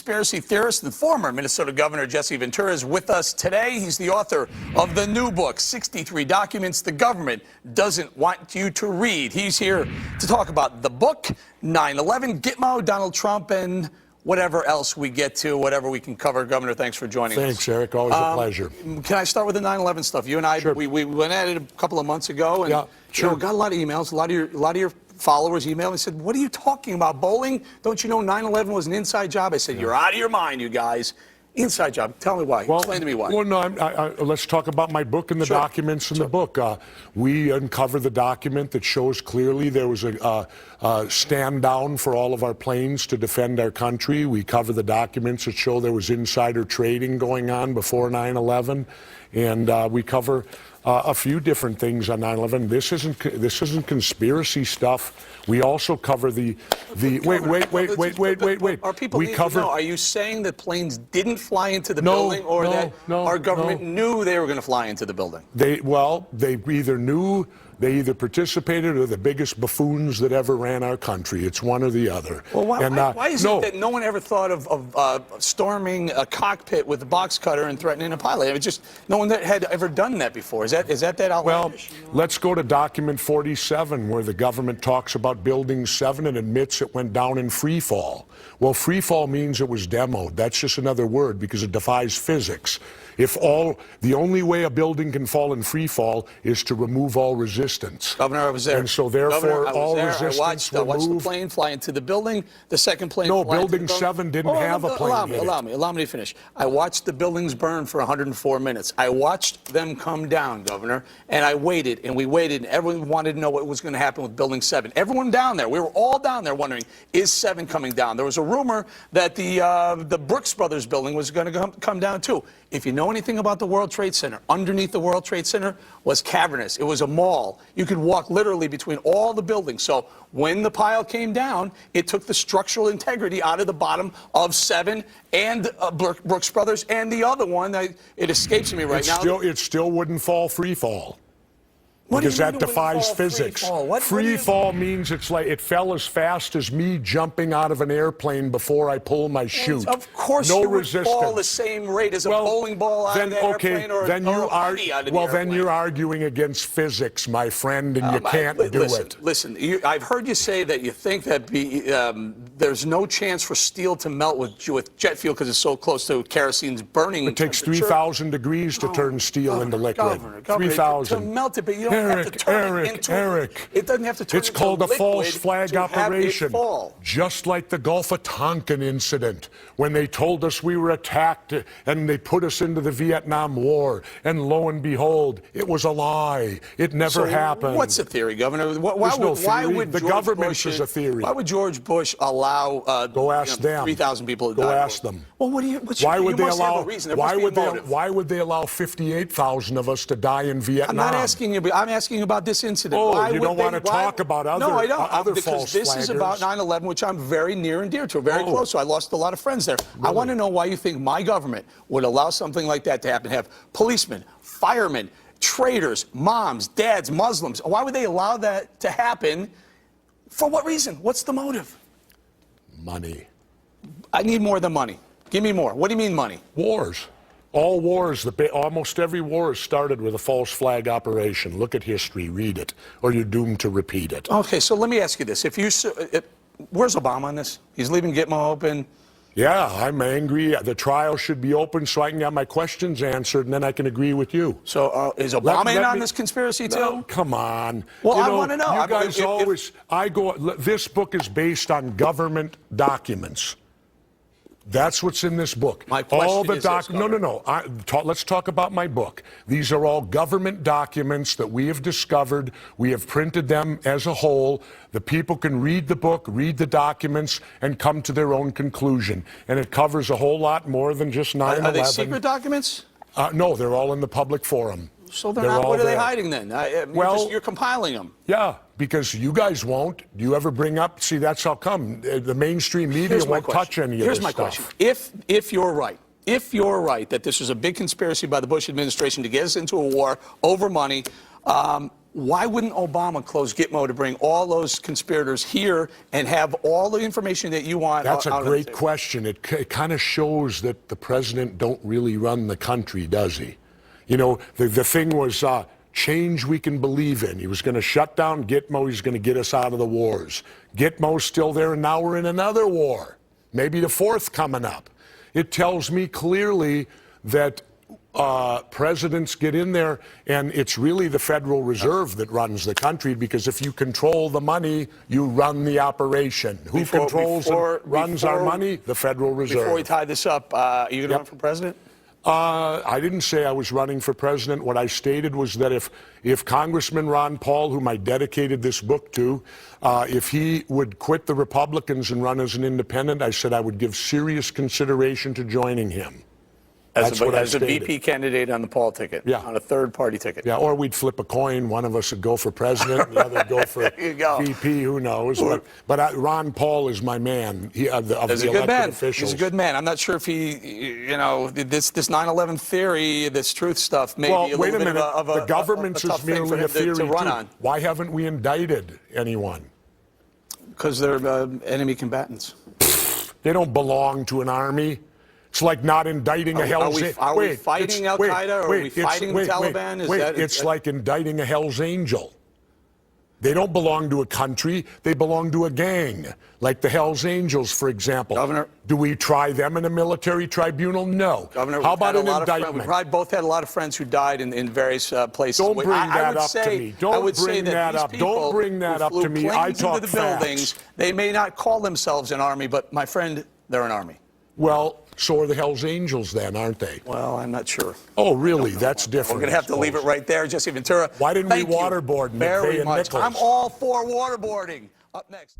conspiracy theorist and former Minnesota Governor Jesse Ventura is with us today. He's the author of the new book, 63 Documents the Government Doesn't Want You to Read. He's here to talk about the book, 9/11, Gitmo, Donald Trump, and whatever else we get to, whatever we can cover. Governor, thanks for joining us. Thanks, Eric. Always a pleasure. Can I start with the 9/11 stuff? You and I, sure. we went at it a couple of months ago, and sure. got a lot of emails. A lot of your followers emailed and said, "What are you talking about, Bolling? Don't you know 9/11 was an inside job?" I said, "You're out of your mind, you guys. Inside job." Tell me why. Explain to me why. Well, no, let's talk about my book and the documents in the book. We uncover the document that shows clearly there was a stand down for all of our planes to defend our country. We cover the documents that show there was insider trading going on before 9/11, and we cover a few different things on 9/11. This isn't conspiracy stuff. We also cover the wait. Our people need to know, are you saying that planes didn't fly into the building, or that our government knew they were going to fly into the building? They either knew, they either participated, or the biggest buffoons that ever ran our country. It's one or the other. Well, why is it that no one ever thought of storming a cockpit with a box cutter and threatening a pilot? It just no one that had ever done that before. Is that outlandish? Well, let's go to document 47, where the government talks about Building 7 and admits it went down in free fall. Well, free fall means it was demoed. That's just another word because it defies physics. The only way a building can fall in free fall is to remove all resistance. Governor, I was there. And so therefore all resistance I watched the plane fly into the building. The second plane. No, Building 7 didn't have a plane. Allow me to finish. I watched the buildings burn for 104 minutes. I watched them come down, Governor, and I waited and we waited, and everyone wanted to know what was going to happen with Building 7. Everyone down there, we were all down there wondering, is 7 coming down? There was a rumor that the Brooks Brothers building was going to come down too. If you know anything about the World Trade Center, underneath the World Trade Center was cavernous. It was a mall. You could walk literally between all the buildings. So when the pile came down, it took the structural integrity out of the bottom of 7 and Brooks Brothers, and the other one, it escapes me right now. It still wouldn't fall free fall. Because that defies physics. Free fall means it's like it fell as fast as me jumping out of an airplane before I pull my chute. Of course, no you would resistance. fall the same rate as a bowling ball out of the airplane, or a penny out of the airplane. Well, then you're arguing against physics, my friend, and you can't do it. Listen, I've heard you say that you think that there's no chance for steel to melt with jet fuel because it's so close to kerosene's burning. It takes 3,000 degrees to turn steel into liquid. 3,000. To melt it, but you don't have to turn it into Eric. It doesn't have to turn It's called a false flag operation. Fall. Just like the Gulf of Tonkin incident, when they told us we were attacked and they put us into the Vietnam War, and lo and behold, it was a lie. It never happened. What's the theory, Governor? Why would the government is a theory? Why would George Bush allow go ask them 3,000 people to die? Go ask them. Well, why would they allow? Why would they allow 58,000 of us to die in Vietnam? I'm not asking you. I'm asking about this incident. Oh, you don't want to talk about other false flaggers? Because this is about 9/11, which I'm very near and dear to, very close to. I lost a lot of friends there. Really? I want to know why you think my government would allow something like that to happen. Have policemen, firemen, traders, moms, dads, Muslims. Why would they allow that to happen? For what reason? What's the motive? Money. I need more than money. Give me more. What do you mean money? Wars. All wars, almost every war has started with a false flag operation. Look at history, read it, or you're doomed to repeat it. Okay, so let me ask you this. Where's Obama on this? He's leaving Gitmo open. Yeah, I'm angry. The trial should be open so I can get my questions answered, and then I can agree with you. So is Obama in on this conspiracy too? No, come on. Well, I want to know. You guys this book is based on government documents. That's what's in this book. My question is this, No. Let's talk about my book. These are all government documents that we have discovered. We have printed them as a whole. The people can read the book, read the documents, and come to their own conclusion. And it covers a whole lot more than just 9/11. Are they secret documents? No, they're all in the public forum. So they're not. What are they hiding then? You're compiling them. Yeah, because you guys won't. Do you ever bring up? See, that's how come the mainstream media won't touch any of this stuff. Here's my question. If you're right that this was a big conspiracy by the Bush administration to get us into a war over money, Why wouldn't Obama close Gitmo to bring all those conspirators here and have all the information that you want? That's a great question. It kind of shows that the president don't really run the country, does he? You know, the thing was change we can believe in. He was going to shut down Gitmo. He's going to get us out of the wars. Gitmo's still there, and now we're in another war. Maybe the fourth coming up. It tells me clearly that presidents get in there, and it's really the Federal Reserve that runs the country, because if you control the money, you run the operation. Who controls and runs our money? The Federal Reserve. Before we tie this up, are you going to run for president? I didn't say I was running for president. What I stated was that if Congressman Ron Paul, whom I dedicated this book to, if he would quit the Republicans and run as an independent, I said I would give serious consideration to joining him. As a VP candidate on the Paul ticket, yeah. On a third-party ticket. Yeah, or we'd flip a coin. One of us would go for president, the other would go for VP, who knows. But Ron Paul is my man of the elected officials. He's a good man. I'm not sure if he, you know, this 9/11 theory, this truth stuff, maybe a little bit of a the government's a tough is merely a theory to run on. Why haven't we indicted anyone? Because they're enemy combatants. They don't belong to an army. It's like not indicting a Hell's Angel. Are we fighting Al Qaeda, or are we fighting the Taliban? It's like indicting a Hell's Angel. They don't belong to a country. They belong to a gang, like the Hell's Angels, for example. Governor, do we try them in a military tribunal? No. Governor, how about an indictment? We probably both had a lot of friends who died in various places. Don't bring that up to me. Don't bring that up. Don't bring that up to me. I talk into the buildings. They may not call themselves an army, but my friend, they're an army. Well, so are the Hells Angels then, aren't they? Well, I'm not sure. Oh, really? That's different. We're going to have to leave it right there. Jesse Ventura, why didn't we waterboard very much. Nichols? I'm all for waterboarding. Up next.